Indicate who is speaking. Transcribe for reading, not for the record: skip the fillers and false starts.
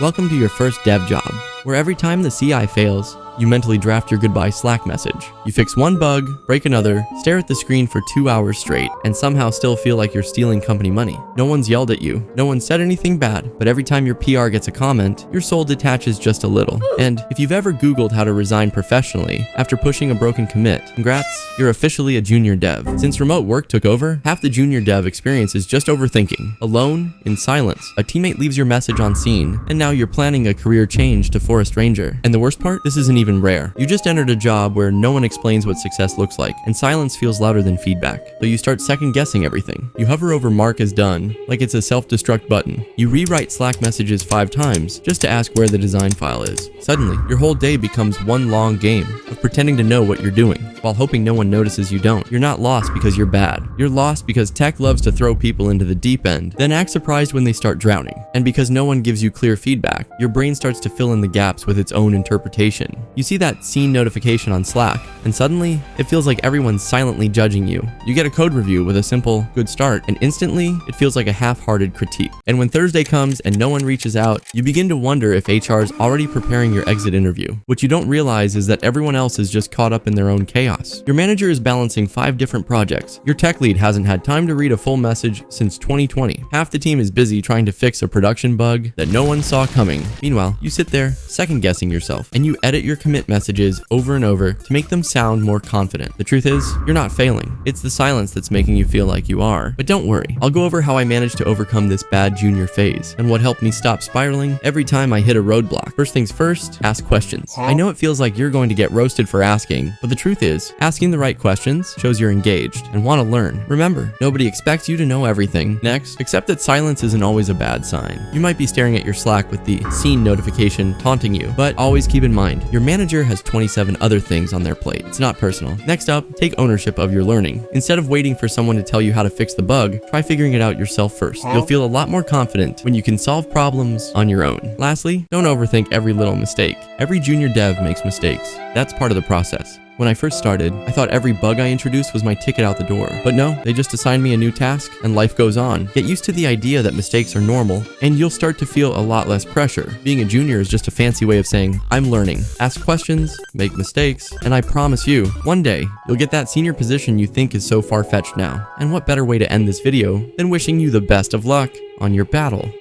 Speaker 1: Welcome to your first dev job, where every time the CI fails, you mentally draft your goodbye Slack message. You fix one bug, break another, stare at the screen for 2 hours straight, and somehow still feel like you're stealing company money. No one's yelled at you, no one said anything bad, but every time your PR gets a comment, your soul detaches just a little. And if you've ever Googled how to resign professionally after pushing a broken commit, congrats, you're officially a junior dev. Since remote work took over, half the junior dev experience is just overthinking. Alone, in silence, a teammate leaves your message on scene, and now you're planning a career change to Forest Ranger. And the worst part? This isn't even rare. You just entered a job where no one explains what success looks like, and silence feels louder than feedback. So you start second guessing everything. You hover over mark as done, like it's a self-destruct button. You rewrite Slack messages 5 times, just to ask where the design file is. Suddenly, your whole day becomes one long game of pretending to know what you're doing, while hoping no one notices you don't. You're not lost because you're bad. You're lost because tech loves to throw people into the deep end, then act surprised when they start drowning. And because no one gives you clear feedback, your brain starts to fill in the gaps with its own interpretation. You see that scene notification on Slack, and suddenly, it feels like everyone's silently judging you. You get a code review with a simple, good start, and instantly, it feels like a half-hearted critique. And when Thursday comes and no one reaches out, you begin to wonder if HR is already preparing your exit interview. What you don't realize is that everyone else is just caught up in their own chaos. Your manager is balancing 5 different projects. Your tech lead hasn't had time to read a full message since 2020. Half the team is busy trying to fix a production bug that no one saw coming. Meanwhile, you sit there, second-guessing yourself, and you edit your commit messages over and over to make them sound more confident. The truth is, you're not failing. It's the silence that's making you feel like you are. But don't worry, I'll go over how I managed to overcome this bad junior phase, and what helped me stop spiraling every time I hit a roadblock. First things first, ask questions. I know it feels like you're going to get roasted for asking, but the truth is, asking the right questions shows you're engaged and want to learn. Remember, nobody expects you to know everything. Next, accept that silence isn't always a bad sign. You might be staring at your Slack with the seen notification taunting you, but always keep in mind, your manager has 27 other things on their plate. It's not personal. Next up, take ownership of your learning. Instead of waiting for someone to tell you how to fix the bug, try figuring it out yourself first. You'll feel a lot more confident when you can solve problems on your own. Lastly, don't overthink every little mistake. Every junior dev makes mistakes. That's part of the process. When I first started, I thought every bug I introduced was my ticket out the door. But no, they just assigned me a new task and life goes on. Get used to the idea that mistakes are normal and you'll start to feel a lot less pressure. Being a junior is just a fancy way of saying, I'm learning. Ask questions, make mistakes, and I promise you, one day, you'll get that senior position you think is so far-fetched now. And what better way to end this video than wishing you the best of luck on your battle